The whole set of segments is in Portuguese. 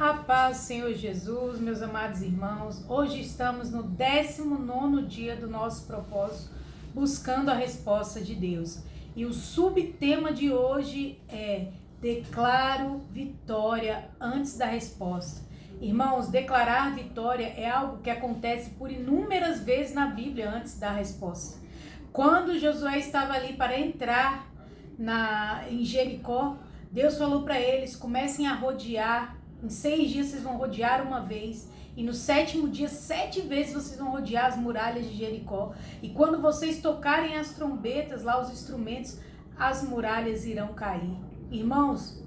A paz, Senhor Jesus, meus amados irmãos. Hoje estamos no 19º dia do nosso propósito, buscando a resposta de Deus. E o subtema de hoje é: declaro vitória antes da resposta. Irmãos, declarar vitória é algo que acontece por inúmeras vezes na Bíblia antes da resposta. Quando Josué estava ali para entrar em Jericó, Deus falou para eles: comecem a rodear. Em 6 dias vocês vão rodear uma vez, e no 7º dia 7 vezes vocês vão rodear as muralhas de Jericó. E quando vocês tocarem as trombetas, lá os instrumentos, as muralhas irão cair. Irmãos,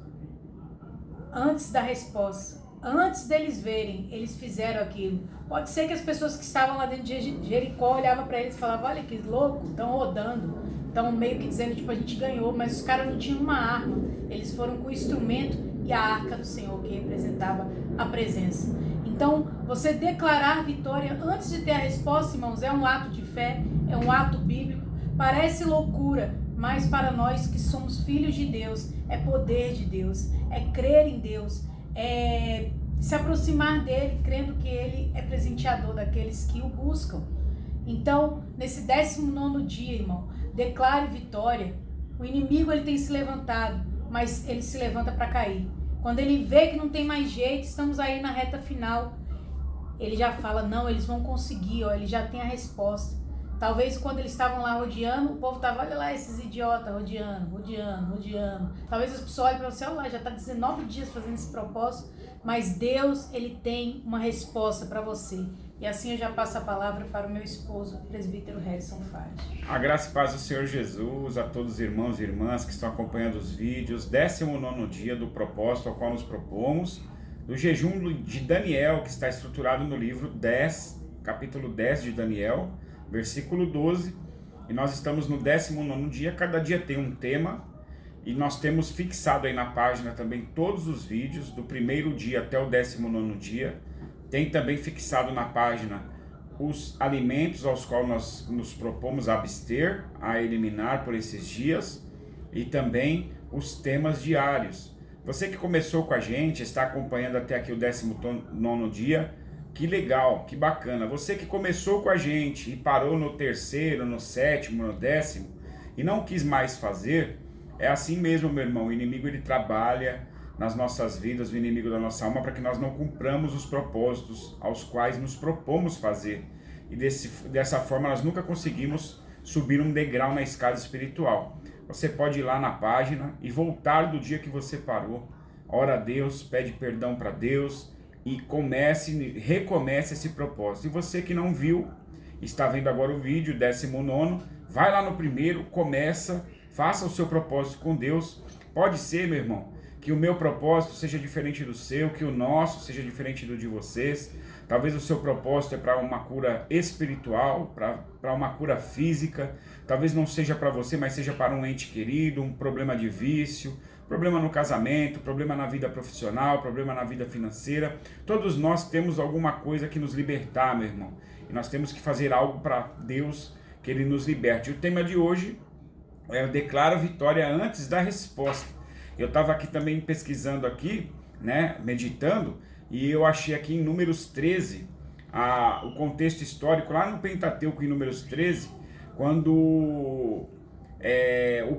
antes da resposta, antes deles verem, eles fizeram aquilo. Pode ser que as pessoas que estavam lá dentro de Jericó olhavam para eles e falavam: olha que louco, estão rodando, estão meio que dizendo, tipo, a gente ganhou, mas os caras não tinham uma arma. Eles foram com o instrumento e a arca do Senhor, que representava a presença. Então, você declarar vitória antes de ter a resposta, irmãos, é um ato de fé, é um ato bíblico. Parece loucura, mas para nós que somos filhos de Deus, é poder de Deus, é crer em Deus, é se aproximar dele, crendo que ele é presenteador daqueles que o buscam. Então, nesse 19º dia, irmão, declare vitória. O inimigo, ele tem se levantado, mas ele se levanta para cair. Quando ele vê que não tem mais jeito, estamos aí na reta final, ele já fala: não, eles vão conseguir, ó, ele já tem a resposta. Talvez quando eles estavam lá rodeando, o povo estava: olha lá esses idiotas rodeando. Talvez as pessoas olhem para você: olha lá, já está 19 dias fazendo esse propósito, mas Deus, ele tem uma resposta para você. E assim eu já passo a palavra para o meu esposo, o presbítero Harrison Fage. A graça e paz do Senhor Jesus a todos os irmãos e irmãs que estão acompanhando os vídeos. 19º dia do propósito ao qual nos propomos, do jejum de Daniel, que está estruturado no livro 10, capítulo 10 de Daniel, versículo 12. E nós estamos no 19º dia. Cada dia tem um tema, e nós temos fixado aí na página também todos os vídeos, do primeiro dia até o 19º dia. Tem também fixado na página os alimentos aos quais nós nos propomos a abster, a eliminar por esses dias, e também os temas diários. Você que começou com a gente, está acompanhando até aqui o 19º dia, que legal, que bacana. Você que começou com a gente e parou no 3º, no 7º, no 10º e não quis mais fazer, é assim mesmo, meu irmão. O inimigo, ele trabalha nas nossas vidas, o inimigo da nossa alma, para que nós não cumpramos os propósitos aos quais nos propomos fazer. E dessa forma nós nunca conseguimos subir um degrau na escada espiritual. Você pode ir lá na página e voltar do dia que você parou. Ora a Deus, pede perdão para Deus e recomece esse propósito. E você que não viu, está vendo agora o vídeo 19º, vai lá no primeiro, começa, faça o seu propósito com Deus. Pode ser, meu irmão, que o meu propósito seja diferente do seu, que o nosso seja diferente do de vocês. Talvez o seu propósito é para uma cura espiritual, para uma cura física. Talvez não seja para você, mas seja para um ente querido, um problema de vício, problema no casamento, problema na vida profissional, problema na vida financeira. Todos nós temos alguma coisa que nos libertar, meu irmão. E nós temos que fazer algo para Deus, que Ele nos liberte. E o tema de hoje é: eu declaro vitória antes da resposta. Eu estava aqui também pesquisando aqui, né, meditando, e eu achei aqui em Números 13, o contexto histórico, lá no Pentateuco, em Números 13, quando o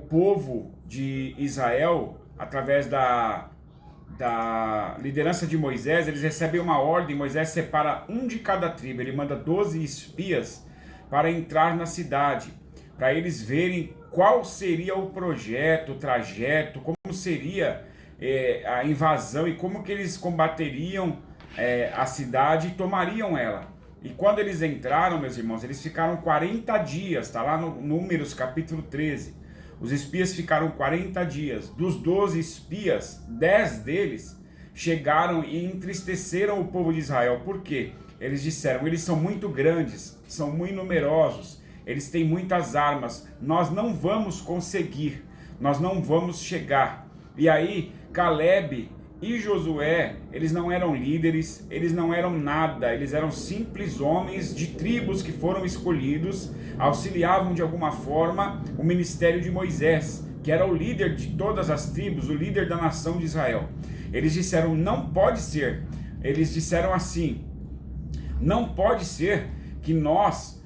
povo de Israel, através da liderança de Moisés, eles recebem uma ordem. Moisés separa um de cada tribo, ele manda 12 espias para entrar na cidade, para eles verem qual seria o projeto, o trajeto, como seria a invasão e como que eles combateriam a cidade e tomariam ela. E quando eles entraram, meus irmãos, eles ficaram 40 dias, está lá no Números capítulo 13. Os espias ficaram 40 dias. Dos 12 espias, 10 deles chegaram e entristeceram o povo de Israel. Por quê? Eles disseram: eles são muito grandes, são muito numerosos, eles têm muitas armas, nós não vamos conseguir, nós não vamos chegar. E aí, Caleb e Josué, eles não eram líderes, eles não eram nada, eles eram simples homens de tribos que foram escolhidos, auxiliavam de alguma forma o ministério de Moisés, que era o líder de todas as tribos, o líder da nação de Israel. Eles disseram, não pode ser. Eles disseram assim, não pode ser que nós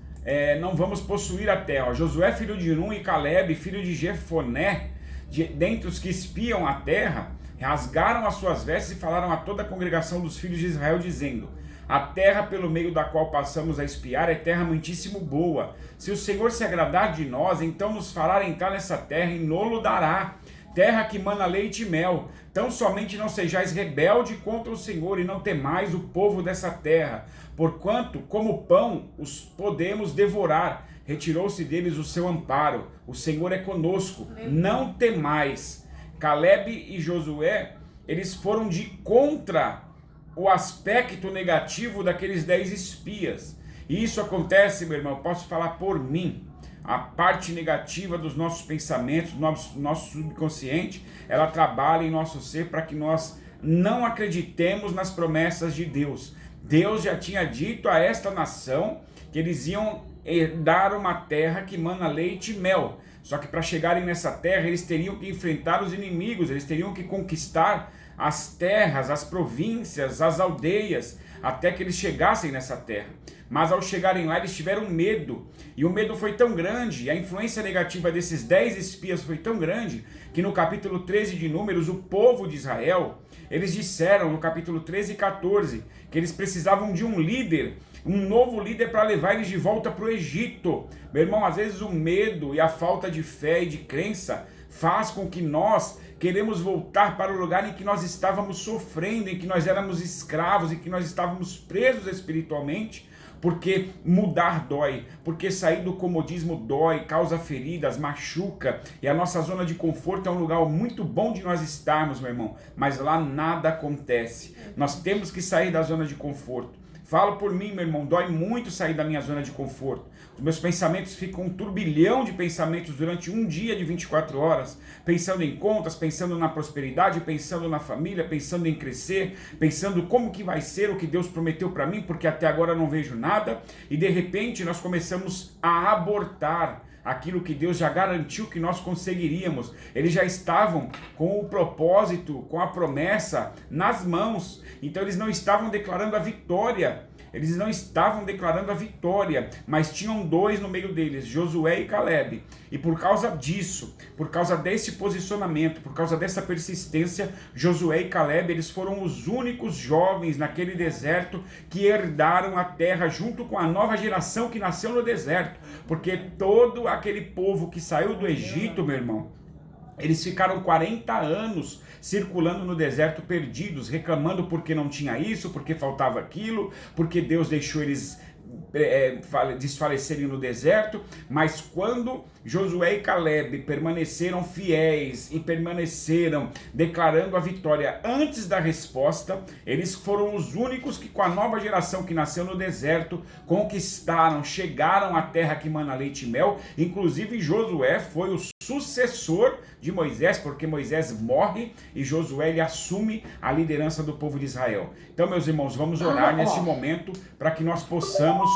não vamos possuir a terra. Josué, filho de Nun, e Caleb, filho de Jefoné, dentre os que espiam a terra, rasgaram as suas vestes e falaram a toda a congregação dos filhos de Israel, dizendo: a terra pelo meio da qual passamos a espiar é terra muitíssimo boa. Se o Senhor se agradar de nós, então nos fará entrar nessa terra e nolo dará. Terra que mana leite e mel. Tão somente não sejais rebelde contra o Senhor e não temais o povo dessa terra, porquanto, como pão, os podemos devorar. Retirou-se deles o seu amparo. O Senhor é conosco. Não temais. Caleb e Josué, eles foram de contra o aspecto negativo daqueles 10 espias. E isso acontece, meu irmão, posso falar por mim. A parte negativa dos nossos pensamentos, do nosso subconsciente, ela trabalha em nosso ser para que nós não acreditemos nas promessas de Deus. Deus já tinha dito a esta nação que eles iam herdar uma terra que mana leite e mel. Só que para chegarem nessa terra, eles teriam que enfrentar os inimigos, eles teriam que conquistar as terras, as províncias, as aldeias, até que eles chegassem nessa terra. Mas ao chegarem lá, eles tiveram medo, e o medo foi tão grande, e a influência negativa desses 10 espias foi tão grande, que no capítulo 13 de Números, o povo de Israel, eles disseram no capítulo 13 e 14, que eles precisavam de um líder, um novo líder para levar eles de volta para o Egito. Meu irmão, às vezes o medo e a falta de fé e de crença faz com que nós queremos voltar para o lugar em que nós estávamos sofrendo, em que nós éramos escravos, em que nós estávamos presos espiritualmente, porque mudar dói, porque sair do comodismo dói, causa feridas, machuca, e a nossa zona de conforto é um lugar muito bom de nós estarmos, meu irmão, mas lá nada acontece. Nós temos que sair da zona de conforto. Falo por mim, meu irmão, dói muito sair da minha zona de conforto. Os meus pensamentos ficam um turbilhão de pensamentos durante um dia de 24 horas, pensando em contas, pensando na prosperidade, pensando na família, pensando em crescer, pensando como que vai ser o que Deus prometeu para mim, porque até agora eu não vejo nada, e de repente nós começamos a abortar aquilo que Deus já garantiu que nós conseguiríamos. Eles já estavam com o propósito, com a promessa nas mãos, então eles não estavam declarando a vitória. Eles não estavam declarando a vitória, mas tinham 2 no meio deles, Josué e Caleb. E por causa disso, por causa desse posicionamento, por causa dessa persistência, Josué e Caleb, eles foram os únicos jovens naquele deserto que herdaram a terra junto com a nova geração que nasceu no deserto. Porque todo aquele povo que saiu do Egito, meu irmão, eles ficaram 40 anos circulando no deserto perdidos, reclamando porque não tinha isso, porque faltava aquilo, porque Deus deixou eles desfalecerem no deserto. Mas quando Josué e Caleb permaneceram fiéis e permaneceram declarando a vitória antes da resposta, eles foram os únicos que, com a nova geração que nasceu no deserto, conquistaram, chegaram à terra que mana leite e mel. Inclusive Josué foi o sucessor de Moisés, porque Moisés morre e Josué ele assume a liderança do povo de Israel. Então, meus irmãos, vamos orar nesse momento para que nós possamos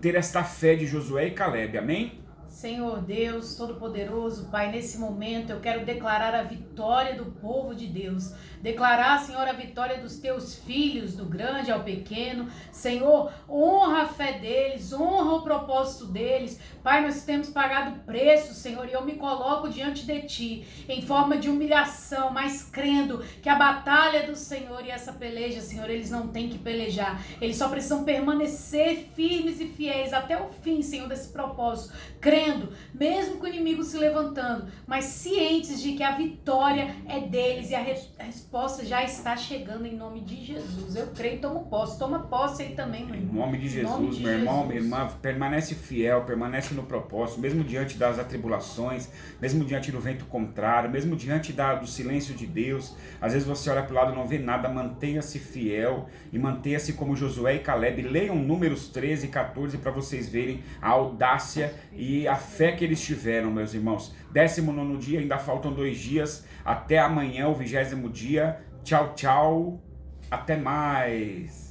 ter esta fé de Josué e Caleb, amém? Senhor Deus Todo-Poderoso, Pai, nesse momento eu quero declarar a vitória do povo de Deus. Declarar, Senhor, a vitória dos teus filhos, do grande ao pequeno. Senhor, honra a fé deles, honra o propósito deles. Pai, nós temos pagado preço, Senhor, e eu me coloco diante de Ti, em forma de humilhação, mas crendo que a batalha é do Senhor e essa peleja, Senhor, eles não têm que pelejar. Eles só precisam permanecer firmes e fiéis até o fim, Senhor, desse propósito. Crendo, mesmo com o inimigo se levantando, mas cientes de que a vitória é deles e a resposta já está chegando em nome de Jesus. Eu creio e tomo posse. Toma posse aí também, meu irmão. Em nome de Jesus, meu irmão, minha irmã, permanece fiel, permanece no propósito, mesmo diante das atribulações, mesmo diante do vento contrário, mesmo diante do silêncio de Deus. Às vezes você olha para o lado e não vê nada. Mantenha-se fiel e mantenha-se como Josué e Caleb. Leiam Números 13 e 14 para vocês verem a audácia e a fé que eles tiveram, meus irmãos. 19º dia, ainda faltam 2 dias, até amanhã, o 20º dia. Tchau, tchau, até mais.